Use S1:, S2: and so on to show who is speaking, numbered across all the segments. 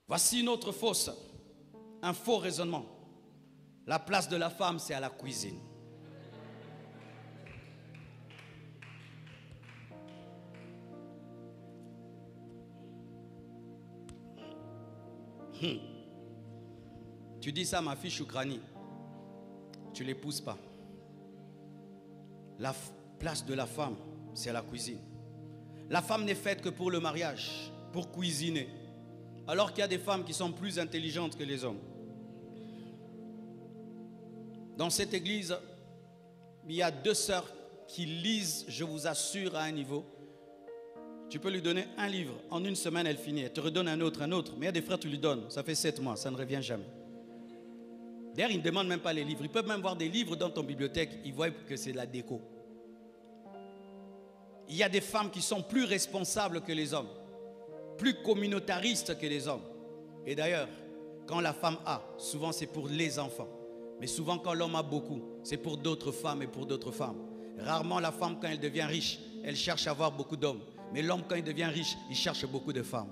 S1: Voici une autre fausse, un faux raisonnement. La place de la femme, c'est à la cuisine. Tu dis ça à ma fille Choukrani, tu ne l'épouses pas. La place de la femme, c'est à la cuisine. La femme n'est faite que pour le mariage, pour cuisiner. Alors qu'il y a des femmes qui sont plus intelligentes que les hommes. Dans cette église, il y a 2 sœurs qui lisent, je vous assure, à un niveau. Tu peux lui donner un livre, en une semaine elle finit, elle te redonne un autre. Mais il y a des frères, tu lui donnes, ça fait 7 mois, ça ne revient jamais. D'ailleurs, ils ne demandent même pas les livres, ils peuvent même voir des livres dans ton bibliothèque, ils voient que c'est de la déco. Il y a des femmes qui sont plus responsables que les hommes, plus communautaristes que les hommes. Et d'ailleurs, quand la femme a, souvent c'est pour les enfants. Mais souvent quand l'homme a beaucoup, c'est pour d'autres femmes et pour d'autres femmes. Rarement la femme, quand elle devient riche, elle cherche à avoir beaucoup d'hommes. Mais l'homme, quand il devient riche, il cherche beaucoup de femmes.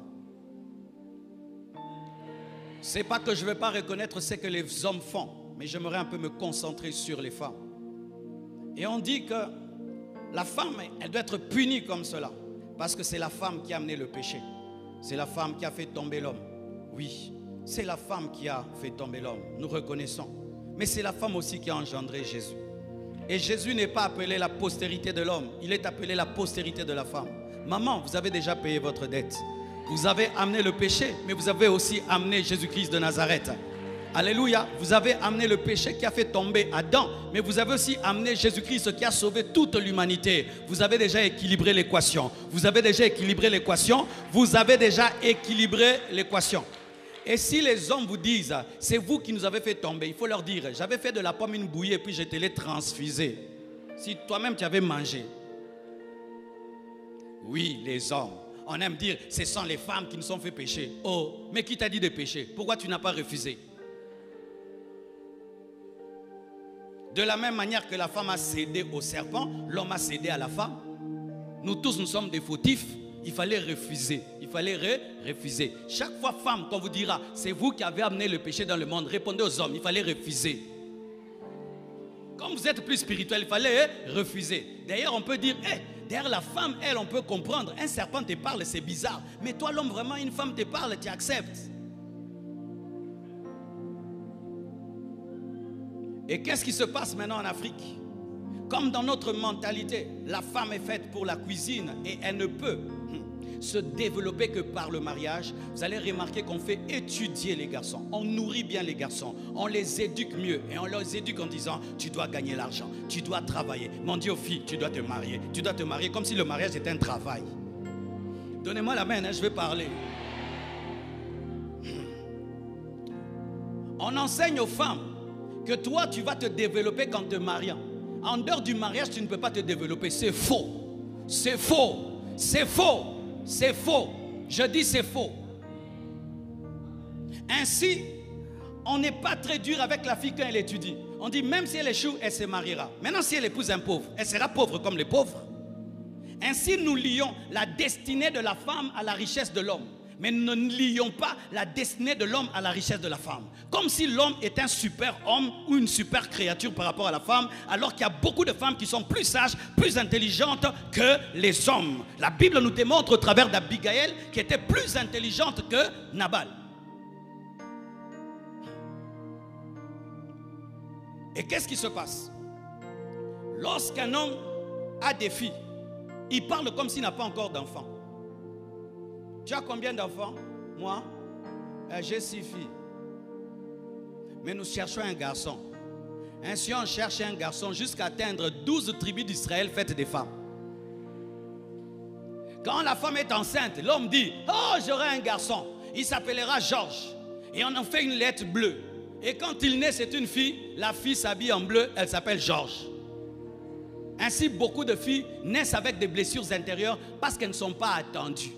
S1: C'est pas que je ne veux pas reconnaître ce que les hommes font, mais j'aimerais un peu me concentrer sur les femmes. Et on dit que la femme, elle doit être punie comme cela, parce que c'est la femme qui a amené le péché. C'est la femme qui a fait tomber l'homme. Oui, c'est la femme qui a fait tomber l'homme, nous reconnaissons. Mais c'est la femme aussi qui a engendré Jésus. Et Jésus n'est pas appelé la postérité de l'homme, il est appelé la postérité de la femme. Maman, vous avez déjà payé votre dette. Vous avez amené le péché, mais vous avez aussi amené Jésus-Christ de Nazareth. Alléluia, vous avez amené le péché qui a fait tomber Adam, mais vous avez aussi amené Jésus-Christ qui a sauvé toute l'humanité. Vous avez déjà équilibré l'équation. Vous avez déjà équilibré l'équation. Vous avez déjà équilibré l'équation. Et si les hommes vous disent, c'est vous qui nous avez fait tomber, il faut leur dire, j'avais fait de la pomme une bouillie et puis je te l'ai transfusée. Si toi-même tu avais mangé. Oui, les hommes, on aime dire, ce sont les femmes qui nous ont fait pécher. Oh, mais qui t'a dit de pécher? Pourquoi tu n'as pas refusé? De la même manière que la femme a cédé au serpent, l'homme a cédé à la femme. Nous tous, nous sommes des fautifs. Il fallait refuser. Il fallait refuser. Chaque fois, femme, qu'on vous dira, c'est vous qui avez amené le péché dans le monde, répondez aux hommes, il fallait refuser. Comme vous êtes plus spirituel, il fallait refuser. D'ailleurs, on peut dire, derrière la femme, elle, on peut comprendre. Un serpent te parle, c'est bizarre. Mais toi, l'homme, vraiment, une femme te parle, tu acceptes. Et qu'est-ce qui se passe maintenant en Afrique? Comme dans notre mentalité, la femme est faite pour la cuisine et elle ne peut se développer que par le mariage. Vous allez remarquer qu'on fait étudier les garçons. On nourrit bien les garçons. On les éduque mieux. Et on les éduque en disant, tu dois gagner l'argent. Tu dois travailler. On dit aux filles, tu dois te marier. Tu dois te marier comme si le mariage était un travail. Donnez-moi la main, je vais parler. On enseigne aux femmes que toi, tu vas te développer quand te mariant. En dehors du mariage, tu ne peux pas te développer. C'est faux. C'est faux. C'est faux. C'est faux. Je dis c'est faux. Ainsi, on n'est pas très dur avec la fille quand elle étudie. On dit même si elle échoue, elle se mariera. Maintenant, si elle épouse un pauvre, elle sera pauvre comme les pauvres. Ainsi, nous lions la destinée de la femme à la richesse de l'homme. Mais nous ne lions pas la destinée de l'homme à la richesse de la femme. Comme si l'homme est un super homme ou une super créature par rapport à la femme, alors qu'il y a beaucoup de femmes qui sont plus sages, plus intelligentes que les hommes. La Bible nous démontre au travers d'Abigaël qui était plus intelligente que Nabal. Et qu'est-ce qui se passe? Lorsqu'un homme a des filles, il parle comme s'il n'a pas encore d'enfants. Tu as combien d'enfants? Moi, j'ai 6 filles. Mais nous cherchons un garçon. Ainsi, on cherche un garçon jusqu'à atteindre 12 tribus d'Israël faites des femmes. Quand la femme est enceinte, l'homme dit, oh, j'aurai un garçon. Il s'appellera Georges. Et on en fait une lettre bleue. Et quand il naît, c'est une fille. La fille s'habille en bleu, elle s'appelle Georges. Ainsi, beaucoup de filles naissent avec des blessures intérieures parce qu'elles ne sont pas attendues.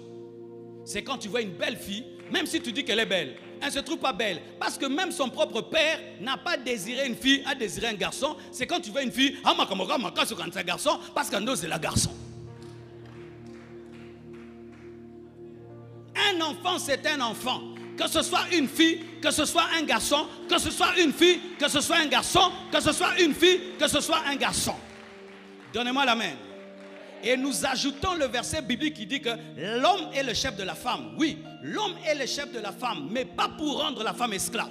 S1: C'est quand tu vois une belle fille, même si tu dis qu'elle est belle, elle ne se trouve pas belle. Parce que même son propre père n'a pas désiré une fille, a désiré un garçon. C'est quand tu vois une fille, ah, c'est un garçon, parce qu'un dos, c'est la garçon. Un enfant, c'est un enfant. Que ce soit une fille, que ce soit un garçon, que ce soit une fille, que ce soit un garçon, que ce soit une fille, que ce soit un garçon. Donnez-moi l'amen. Et nous ajoutons le verset biblique qui dit que l'homme est le chef de la femme. Oui, l'homme est le chef de la femme, mais pas pour rendre la femme esclave.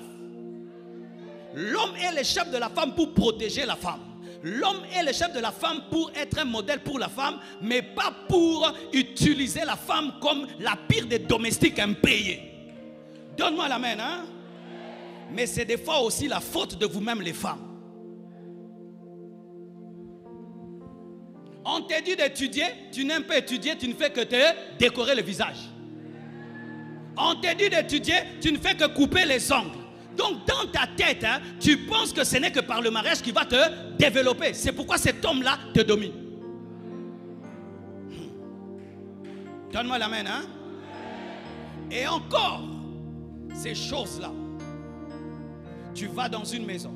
S1: L'homme est le chef de la femme pour protéger la femme. L'homme est le chef de la femme pour être un modèle pour la femme, mais pas pour utiliser la femme comme la pire des domestiques impayés. Donne-moi l'amen, hein? Mais c'est des fois aussi la faute de vous-même les femmes. On t'a dit d'étudier, tu n'aimes pas étudier, tu ne fais que te décorer le visage. On t'a dit d'étudier, tu ne fais que couper les ongles. Donc dans ta tête, hein, tu penses que ce n'est que par le mariage qui va te développer. C'est pourquoi cet homme-là te domine. Donne-moi l'amen, hein? Et encore, ces choses-là, tu vas dans une maison.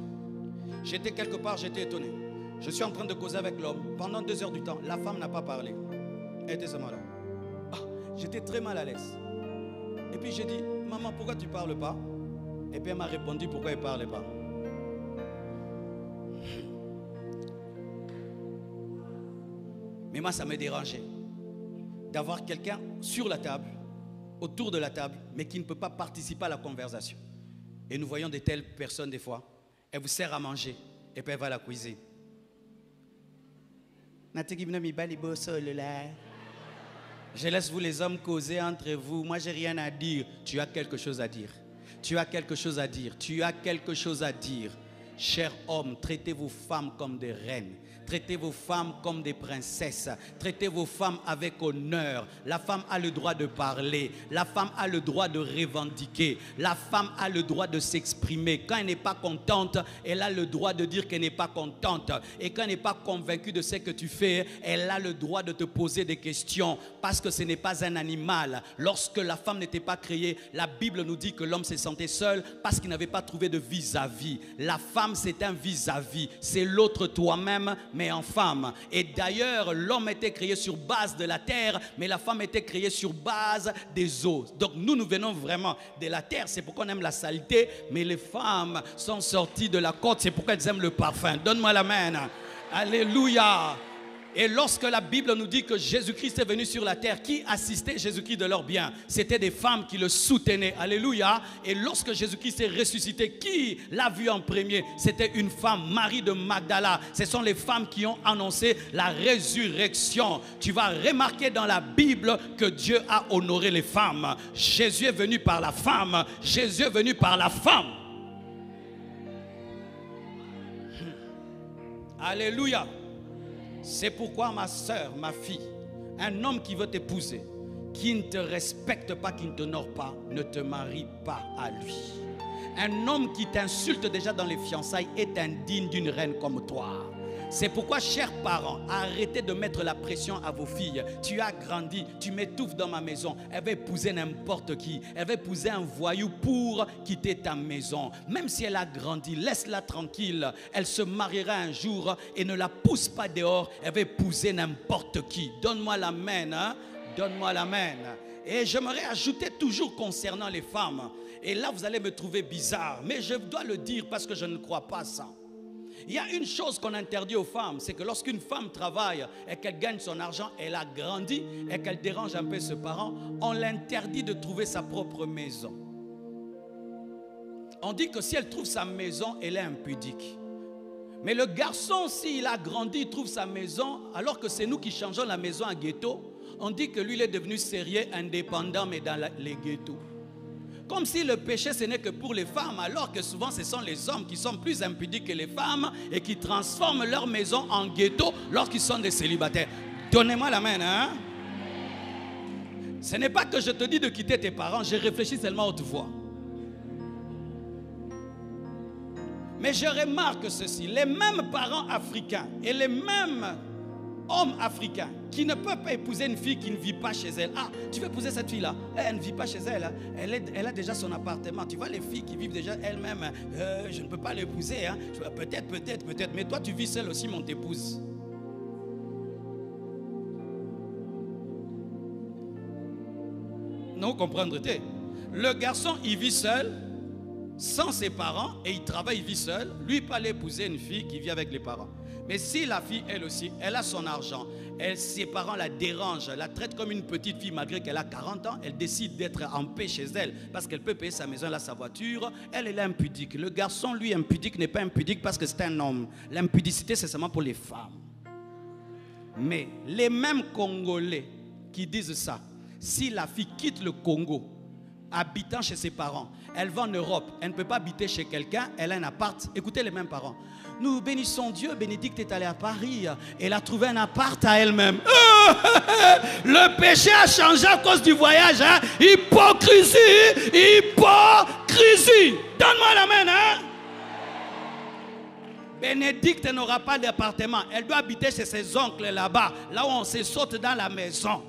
S1: J'étais quelque part, j'étais étonné. Je suis en train de causer avec l'homme. Pendant 2 heures du temps, la femme n'a pas parlé. Elle était seulement là. Ah, j'étais très mal à l'aise. Et puis j'ai dit, maman, pourquoi tu ne parles pas? Et puis elle m'a répondu, pourquoi elle ne parlait pas? Mais moi, ça me dérangeait d'avoir quelqu'un sur la table, autour de la table, mais qui ne peut pas participer à la conversation. Et nous voyons de telles personnes des fois. Elle vous sert à manger, et puis elle va à la cuisine. Je laisse vous les hommes causer entre vous. Moi, j'ai rien à dire. Tu as quelque chose à dire. Tu as quelque chose à dire. Tu as quelque chose à dire. Chers hommes, traitez vos femmes comme des reines. Traitez vos femmes comme des princesses. Traitez vos femmes avec honneur. La femme a le droit de parler. La femme a le droit de revendiquer. La femme a le droit de s'exprimer. Quand elle n'est pas contente, elle a le droit de dire qu'elle n'est pas contente. Et quand elle n'est pas convaincue de ce que tu fais, elle a le droit de te poser des questions. Parce que ce n'est pas un animal. Lorsque la femme n'était pas créée, la Bible nous dit que l'homme se sentait seul parce qu'il n'avait pas trouvé de vis-à-vis. La femme, c'est un vis-à-vis. C'est l'autre toi-même, mais en femme. Et d'ailleurs, l'homme était créé sur base de la terre, mais la femme était créée sur base des eaux. Donc nous venons vraiment de la terre, c'est pourquoi on aime la saleté, mais les femmes sont sorties de la côte, c'est pourquoi elles aiment le parfum. Donne-moi la main. Alléluia. Et lorsque la Bible nous dit que Jésus-Christ est venu sur la terre, qui assistait Jésus-Christ de leur bien? C'était des femmes qui le soutenaient. Alléluia. Et lorsque Jésus-Christ est ressuscité, qui l'a vu en premier? C'était une femme, Marie de Magdala. Ce sont les femmes qui ont annoncé la résurrection. Tu vas remarquer dans la Bible que Dieu a honoré les femmes. Jésus est venu par la femme. Jésus est venu par la femme. Alléluia. C'est pourquoi ma soeur, ma fille, un homme qui veut t'épouser, qui ne te respecte pas, qui ne t'honore pas, ne te marie pas à lui. Un homme qui t'insulte déjà dans les fiançailles est indigne d'une reine comme toi. C'est pourquoi, chers parents, arrêtez de mettre la pression à vos filles. Tu as grandi, tu m'étouffes dans ma maison. Elle va épouser n'importe qui. Elle va épouser un voyou pour quitter ta maison. Même si elle a grandi, laisse-la tranquille. Elle se mariera un jour et ne la pousse pas dehors. Elle va épouser n'importe qui. Donne-moi la main, hein? Donne-moi la main. Et j'aimerais ajouter toujours concernant les femmes. Et là, vous allez me trouver bizarre. Mais je dois le dire parce que je ne crois pas ça. Il y a une chose qu'on interdit aux femmes, c'est que lorsqu'une femme travaille et qu'elle gagne son argent, elle a grandi et qu'elle dérange un peu ses parents, on l'interdit de trouver sa propre maison. On dit que si elle trouve sa maison, elle est impudique. Mais le garçon, s'il a grandi, il trouve sa maison, alors que c'est nous qui changeons la maison en ghetto, on dit que lui, il est devenu sérieux, indépendant, mais dans les ghettos. Comme si le péché ce n'est que pour les femmes, alors que souvent ce sont les hommes qui sont plus impudiques que les femmes et qui transforment leur maison en ghetto lorsqu'ils sont des célibataires. Donnez-moi la main, hein? Ce n'est pas que je te dis de quitter tes parents, je réfléchis seulement à haute voix. Mais je remarque ceci, les mêmes parents africains et les mêmes hommes africains qui ne peuvent pas épouser une fille qui ne vit pas chez elle. Ah, tu veux épouser cette fille-là? Elle ne vit pas chez elle. Hein? Elle a déjà son appartement. Tu vois les filles qui vivent déjà elles-mêmes. Je ne peux pas l'épouser. Hein? Peut-être. Mais toi, tu vis seule aussi, mon épouse. Non, comprendre-tu? Le garçon, il vit seul, sans ses parents, et il travaille, il vit seul. Lui, il peut aller épouser une fille qui vit avec les parents. Mais si la fille, elle aussi, elle a son argent, ses parents la dérangent, la traitent comme une petite fille malgré qu'elle a 40 ans, elle décide d'être en paix chez elle parce qu'elle peut payer sa maison, elle a sa voiture, elle est impudique. Le garçon, lui, impudique, n'est pas impudique parce que c'est un homme. L'impudicité, c'est seulement pour les femmes. Mais les mêmes Congolais qui disent ça, si la fille quitte le Congo, habitant chez ses parents, elle va en Europe, elle ne peut pas habiter chez quelqu'un, elle a un appart. Écoutez les mêmes parents. Nous bénissons Dieu, Bénédicte est allée à Paris, elle a trouvé un appart à elle-même. Le péché a changé à cause du voyage. Hein? Hypocrisie, hypocrisie. Donne-moi la main. Hein? Bénédicte n'aura pas d'appartement. Elle doit habiter chez ses oncles là-bas, là où on se saute dans la maison.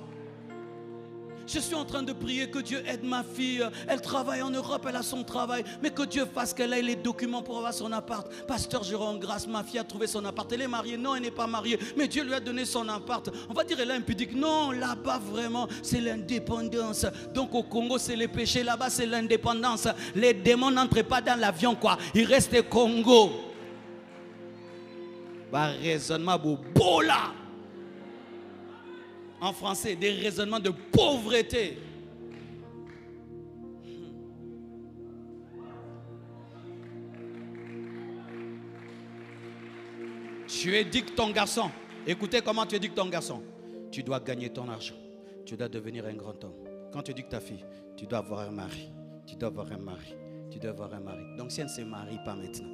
S1: Je suis en train de prier que Dieu aide ma fille. Elle travaille en Europe, elle a son travail. Mais que Dieu fasse qu'elle ait les documents pour avoir son appart. Pasteur, je rends grâce, ma fille a trouvé son appart. Elle est mariée, non, elle n'est pas mariée. Mais Dieu lui a donné son appart. On va dire elle est impudique. Non, là-bas vraiment, c'est l'indépendance. Donc au Congo, c'est les péchés. Là-bas, c'est l'indépendance. Les démons n'entrent pas dans l'avion, quoi. Ils restent au Congo. Bah, raisonnement beau là. En français, des raisonnements de pauvreté. Tu éduques ton garçon. Écoutez comment tu éduques ton garçon. Tu dois gagner ton argent. Tu dois devenir un grand homme. Quand tu éduques ta fille, tu dois avoir un mari. Tu dois avoir un mari. Tu dois avoir un mari. Donc si elle ne se marie pas maintenant,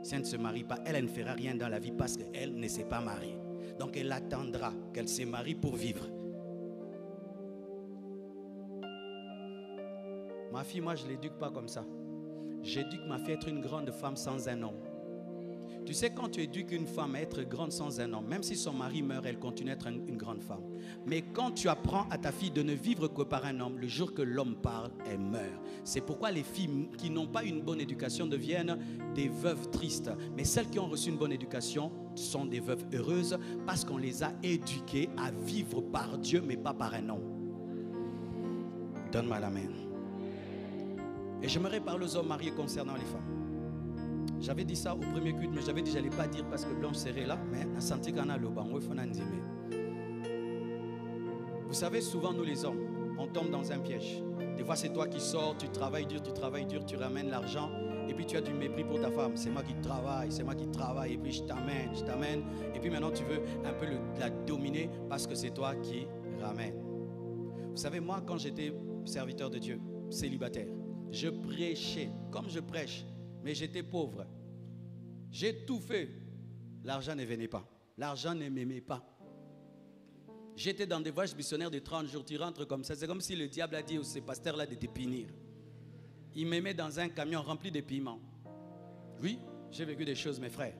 S1: si elle ne se marie pas, elle ne fera rien dans la vie parce qu'elle ne s'est pas mariée. Donc elle attendra qu'elle se marie pour vivre. Ma fille, moi je ne l'éduque pas comme ça. J'éduque ma fille à être une grande femme sans un homme. Tu sais, quand tu éduques une femme à être grande sans un homme, même si son mari meurt, elle continue à être une grande femme. Mais quand tu apprends à ta fille de ne vivre que par un homme, le jour que l'homme parle, elle meurt. C'est pourquoi les filles qui n'ont pas une bonne éducation deviennent des veuves tristes. Mais celles qui ont reçu une bonne éducation sont des veuves heureuses parce qu'on les a éduquées à vivre par Dieu, mais pas par un homme. Donne-moi la main. Et j'aimerais parler aux hommes mariés concernant les femmes. J'avais dit ça au premier culte, mais j'avais dit que je n'allais pas dire parce que Blanche serait là, mais on a senti qu'on a le banc. Vous savez, souvent nous les hommes, on tombe dans un piège. Des fois c'est toi qui sors, tu travailles dur, tu ramènes l'argent, et puis tu as du mépris pour ta femme. C'est moi qui travaille, et puis je t'amène, et puis maintenant tu veux un peu la dominer parce que c'est toi qui ramène. Vous savez, moi quand j'étais serviteur de Dieu, célibataire, je prêchais comme je prêche. Mais j'étais pauvre. J'ai tout fait. L'argent ne venait pas. L'argent ne m'aimait pas. J'étais dans des voyages missionnaires de 30 jours. Tu rentres comme ça. C'est comme si le diable a dit à ces pasteurs-là de te punir. Il me met dans un camion rempli de piments. Oui, j'ai vécu des choses, mes frères.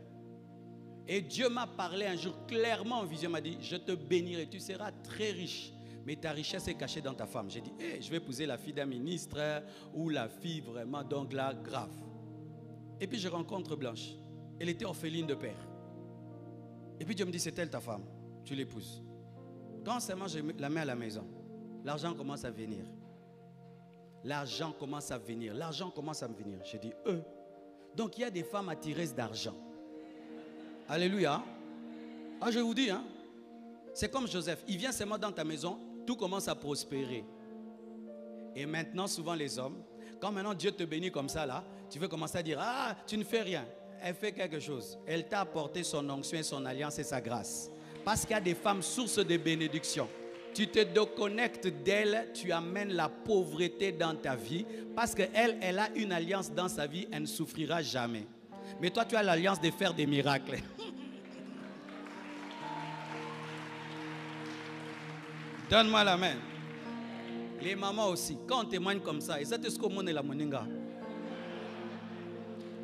S1: Et Dieu m'a parlé un jour clairement en vision. Il m'a dit, je te bénirai. Tu seras très riche. Mais ta richesse est cachée dans ta femme. J'ai dit, hey, je vais épouser la fille d'un ministre ou la fille vraiment donc là, grave. Et puis je rencontre Blanche. Elle était orpheline de père. Et puis Dieu me dit, c'est elle ta femme. Tu l'épouses. Quand seulement je la mets à la maison, l'argent commence à venir. L'argent commence à venir. L'argent commence à me venir. J'ai dit, Donc il y a des femmes attireuses d'argent. Alléluia. Ah, je vous dis, hein. C'est comme Joseph. Il vient seulement dans ta maison, tout commence à prospérer. Et maintenant, souvent les hommes, quand maintenant Dieu te bénit comme ça là, tu veux commencer à dire, ah, tu ne fais rien. Elle fait quelque chose. Elle t'a apporté son onction et son alliance et sa grâce. Parce qu'il y a des femmes sources de bénédiction. Tu te déconnectes d'elle, tu amènes la pauvreté dans ta vie. Parce qu'elle, elle a une alliance dans sa vie, elle ne souffrira jamais. Mais toi, tu as l'alliance de faire des miracles. Donne-moi la main. Les mamans aussi, quand on témoigne comme ça, et ça te ce qu'on est la moninga.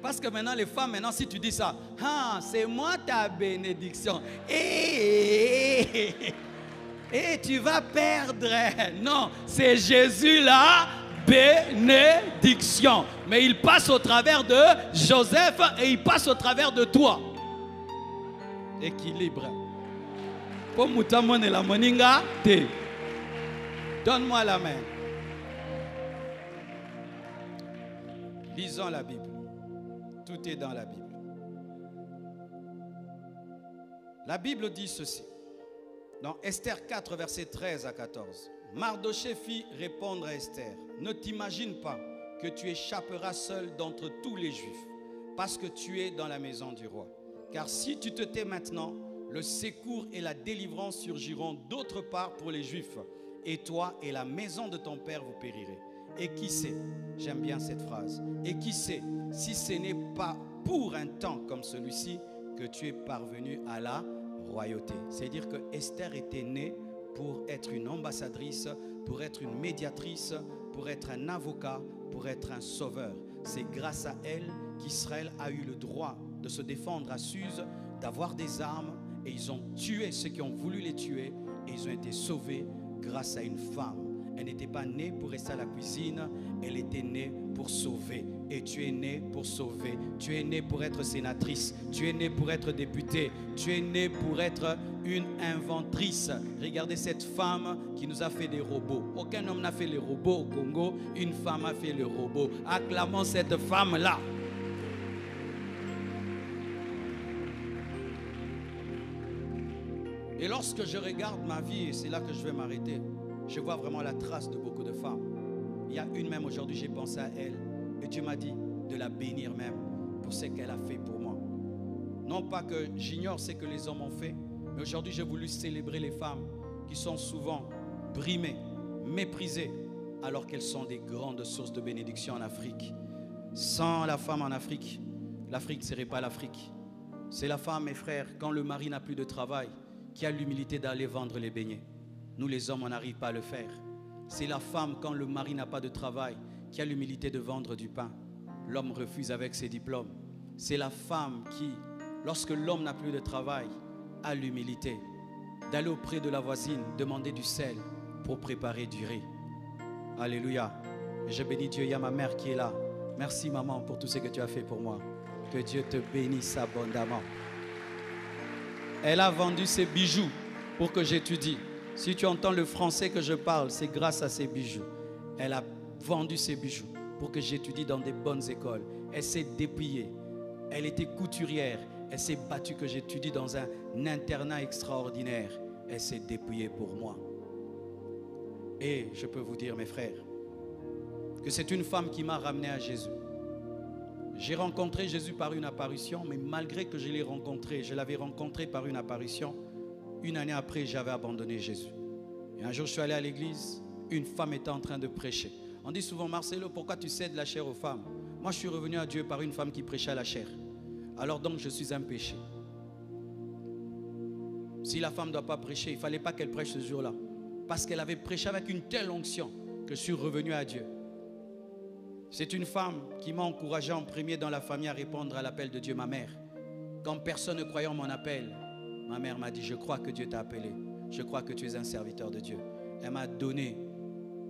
S1: Parce que maintenant, les femmes, maintenant, si tu dis ça, ah, c'est moi ta bénédiction. Et tu vas perdre. Non, c'est Jésus la bénédiction. Mais il passe au travers de Joseph et il passe au travers de toi. Équilibre. Pour moutamon et la moninga, donne-moi la main. Lisons la Bible. Tout est dans la Bible. La Bible dit ceci. Dans Esther 4, versets 13 à 14. Mardoché fit répondre à Esther. Ne t'imagine pas que tu échapperas seul d'entre tous les Juifs, parce que tu es dans la maison du roi. Car si tu te tais maintenant, le secours et la délivrance surgiront d'autre part pour les Juifs, et toi et la maison de ton père vous périrez. Et qui sait, j'aime bien cette phrase, et qui sait si ce n'est pas pour un temps comme celui-ci que tu es parvenu à la royauté. C'est-à-dire que Esther était née pour être une ambassadrice, pour être une médiatrice, pour être un avocat, pour être un sauveur. C'est grâce à elle qu'Israël a eu le droit de se défendre à Suse, d'avoir des armes, et ils ont tué ceux qui ont voulu les tuer, et ils ont été sauvés grâce à une femme. Elle n'était pas née pour rester à la cuisine, elle était née pour sauver. Et tu es né pour sauver. Tu es né pour être sénatrice. Tu es né pour être députée. Tu es né pour être une inventrice. Regardez cette femme qui nous a fait des robots. Aucun homme n'a fait les robots au Congo. Une femme a fait le robot. Acclamons cette femme-là. Et lorsque je regarde ma vie, et c'est là que je vais m'arrêter, je vois vraiment la trace de beaucoup de femmes. Il y a une même aujourd'hui, j'ai pensé à elle. Et Dieu m'a dit de la bénir même pour ce qu'elle a fait pour moi. Non pas que j'ignore ce que les hommes ont fait, mais aujourd'hui j'ai voulu célébrer les femmes qui sont souvent brimées, méprisées, alors qu'elles sont des grandes sources de bénédiction en Afrique. Sans la femme en Afrique, l'Afrique ne serait pas l'Afrique. C'est la femme, mes frères, quand le mari n'a plus de travail, qui a l'humilité d'aller vendre les beignets. Nous les hommes, on n'arrive pas à le faire. C'est la femme, quand le mari n'a pas de travail, qui a l'humilité de vendre du pain. L'homme refuse avec ses diplômes. C'est la femme qui, lorsque l'homme n'a plus de travail, a l'humilité d'aller auprès de la voisine, demander du sel pour préparer du riz. Alléluia. Et je bénis Dieu, il y a ma mère qui est là. Merci maman pour tout ce que tu as fait pour moi. Que Dieu te bénisse abondamment. Elle a vendu ses bijoux pour que j'étudie. Si tu entends le français que je parle, c'est grâce à ses bijoux. Elle a vendu ses bijoux pour que j'étudie dans des bonnes écoles. Elle s'est dépouillée. Elle était couturière. Elle s'est battue que j'étudie dans un internat extraordinaire. Elle s'est dépouillée pour moi. Et je peux vous dire, mes frères, que c'est une femme qui m'a ramené à Jésus. J'ai rencontré Jésus par une apparition, mais malgré que je l'ai rencontré, je l'avais rencontré par une apparition, une année après, j'avais abandonné Jésus. Et un jour, je suis allé à l'église, une femme était en train de prêcher. On dit souvent, Marcelo, pourquoi tu cèdes la chair aux femmes? Moi, je suis revenu à Dieu par une femme qui prêchait à la chair. Alors donc, je suis un péché. Si la femme ne doit pas prêcher, il ne fallait pas qu'elle prêche ce jour-là. Parce qu'elle avait prêché avec une telle onction que je suis revenu à Dieu. C'est une femme qui m'a encouragé en premier dans la famille à répondre à l'appel de Dieu, ma mère. Quand personne ne croyait en mon appel, ma mère m'a dit, je crois que Dieu t'a appelé. Je crois que tu es un serviteur de Dieu. Elle m'a donné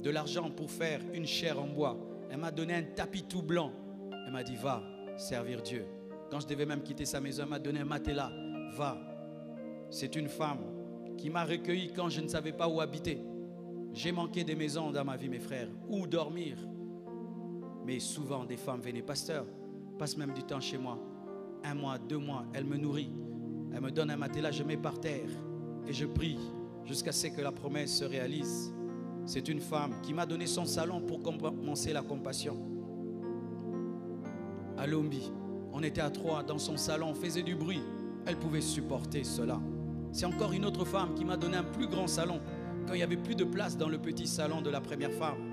S1: de l'argent pour faire une chaire en bois. Elle m'a donné un tapis tout blanc. Elle m'a dit, va servir Dieu. Quand je devais même quitter sa maison, elle m'a donné un matelas. Va. C'est une femme qui m'a recueilli quand je ne savais pas où habiter. J'ai manqué des maisons dans ma vie, mes frères, où dormir. Mais souvent, des femmes venaient, pasteur, passe même du temps chez moi. 1 mois, 2 mois, elle me nourrit. Elle me donne un matelas, je mets par terre. Et je prie jusqu'à ce que la promesse se réalise. C'est une femme qui m'a donné son salon pour commencer la compassion. À Lombi, on était à 3 dans son salon, on faisait du bruit. Elle pouvait supporter cela. C'est encore une autre femme qui m'a donné un plus grand salon quand il n'y avait plus de place dans le petit salon de la première femme.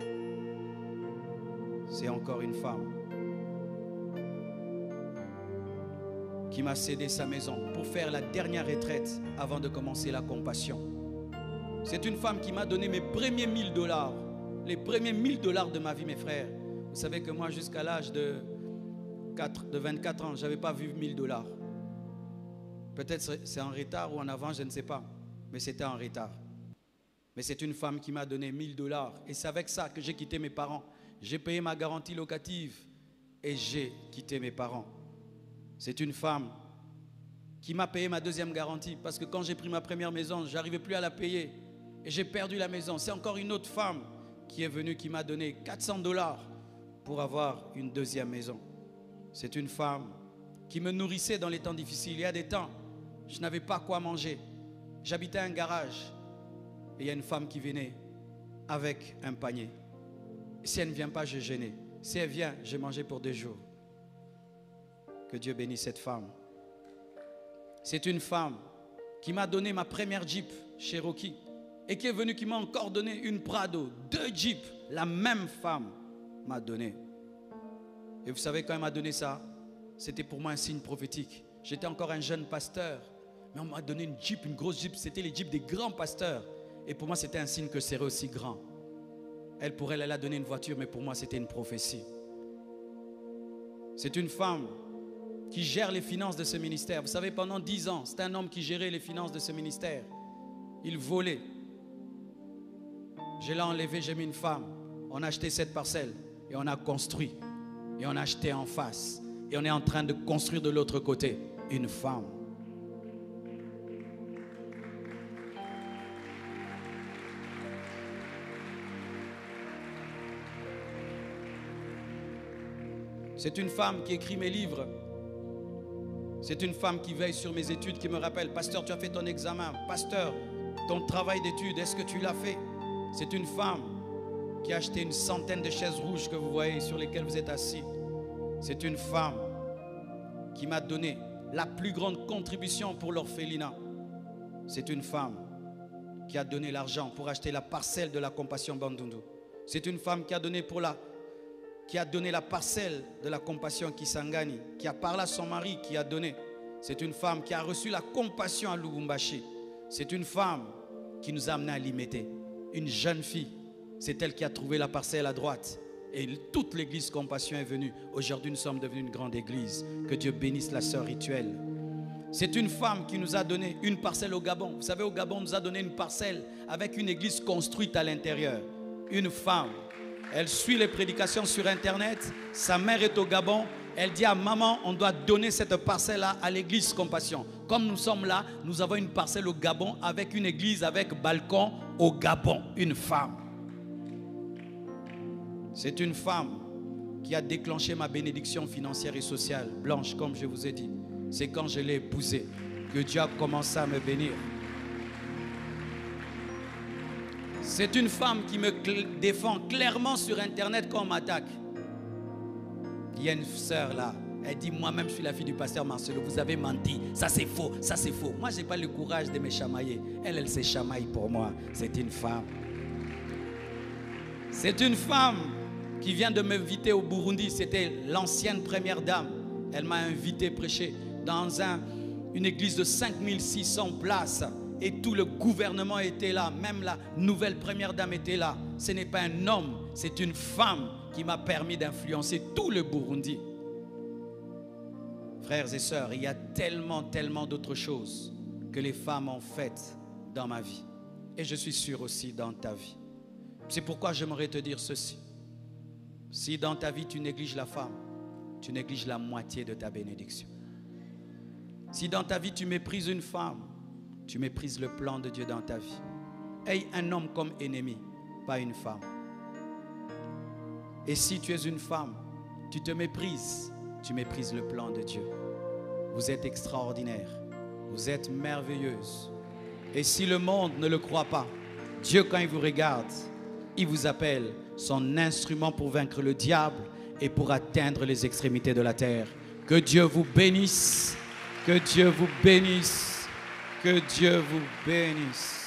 S1: C'est encore une femme qui m'a cédé sa maison pour faire la dernière retraite avant de commencer la compassion. C'est une femme qui m'a donné mes premiers $1000, les premiers $1000 de ma vie, mes frères. Vous savez que moi, jusqu'à l'âge de 24 ans, je n'avais pas vu $1000. Peut-être c'est en retard ou en avant, je ne sais pas, mais c'était en retard. Mais c'est une femme qui m'a donné $1000 et c'est avec ça que j'ai quitté mes parents. J'ai payé ma garantie locative et j'ai quitté mes parents. C'est une femme qui m'a payé ma deuxième garantie parce que quand j'ai pris ma première maison, je n'arrivais plus à la payer et j'ai perdu la maison. C'est encore une autre femme qui est venue, qui m'a donné $400 pour avoir une deuxième maison. C'est une femme qui me nourrissait dans les temps difficiles. Il y a des temps, je n'avais pas quoi manger. J'habitais un garage et il y a une femme qui venait avec un panier. Si elle ne vient pas, je gênais. Si elle vient, je mangeais pour 2 jours. Que Dieu bénisse cette femme. C'est une femme qui m'a donné ma première Jeep Cherokee et qui est venue, qui m'a encore donné une Prado, 2 Jeeps. La même femme m'a donné. Et vous savez, quand elle m'a donné ça, c'était pour moi un signe prophétique. J'étais encore un jeune pasteur, mais on m'a donné une Jeep, une grosse Jeep. C'était les Jeeps des grands pasteurs. Et pour moi, c'était un signe que je serais aussi grand. Elle, pour elle, elle a donné une voiture, mais pour moi, c'était une prophétie. C'est une femme qui gère les finances de ce ministère. Vous savez, pendant 10 ans, c'est un homme qui gérait les finances de ce ministère. Il volait. Je l'ai enlevé, j'ai mis une femme. On a acheté cette parcelle et on a construit. Et on a acheté en face. Et on est en train de construire de l'autre côté une femme. C'est une femme qui écrit mes livres. C'est une femme qui veille sur mes études, qui me rappelle: pasteur, tu as fait ton examen. Pasteur, ton travail d'études, est-ce que tu l'as fait? C'est une femme qui a acheté une centaine de chaises rouges que vous voyez, sur lesquelles vous êtes assis. C'est une femme qui m'a donné la plus grande contribution pour l'orphelinat. C'est une femme qui a donné l'argent pour acheter la parcelle de la Compassion Bandundu. C'est une femme qui a donné la parcelle de la Compassion Kisangani, qui a parlé à son mari, qui a donné. C'est une femme qui a reçu la Compassion à Lubumbashi. C'est une femme qui nous a amenés à Limete. Une jeune fille, c'est elle qui a trouvé la parcelle à droite. Et toute l'église Compassion est venue. Aujourd'hui, nous sommes devenus une grande église. Que Dieu bénisse la sœur Rituelle. C'est une femme qui nous a donné une parcelle au Gabon. Vous savez, au Gabon, on nous a donné une parcelle avec une église construite à l'intérieur. Une femme. Elle suit les prédications sur Internet. Sa mère est au Gabon. Elle dit à maman, on doit donner cette parcelle-là à l'église Compassion. Comme nous sommes là, nous avons une parcelle au Gabon avec une église avec balcon au Gabon. Une femme. C'est une femme qui a déclenché ma bénédiction financière et sociale. Blanche, comme je vous ai dit. C'est quand je l'ai épousée que Dieu a commencé à me bénir. C'est une femme qui me défend clairement sur Internet quand on m'attaque. Il y a une sœur là, elle dit: moi-même je suis la fille du pasteur Marcelo, vous avez menti, ça c'est faux, ça c'est faux. Moi je n'ai pas le courage de me chamailler. Elle se chamaille pour moi. C'est une femme. C'est une femme qui vient de m'inviter au Burundi. C'était l'ancienne première dame. Elle m'a invité prêcher dans une église de 5600 places. Et tout le gouvernement était là. Même la nouvelle première dame était là. Ce n'est pas un homme, c'est une femme qui m'a permis d'influencer tout le Burundi. Frères et sœurs, il y a tellement d'autres choses que les femmes ont faites dans ma vie. Et je suis sûr aussi dans ta vie. C'est pourquoi j'aimerais te dire ceci. Si dans ta vie tu négliges la femme, tu négliges la moitié de ta bénédiction. Si dans ta vie tu méprises une femme, tu méprises le plan de Dieu dans ta vie. Aie un homme comme ennemi, pas une femme. Et si tu es une femme, tu te méprises, tu méprises le plan de Dieu. Vous êtes extraordinaire, vous êtes merveilleuse. Et si le monde ne le croit pas, Dieu, quand il vous regarde, il vous appelle son instrument pour vaincre le diable et pour atteindre les extrémités de la terre. Que Dieu vous bénisse, que Dieu vous bénisse, que Dieu vous bénisse.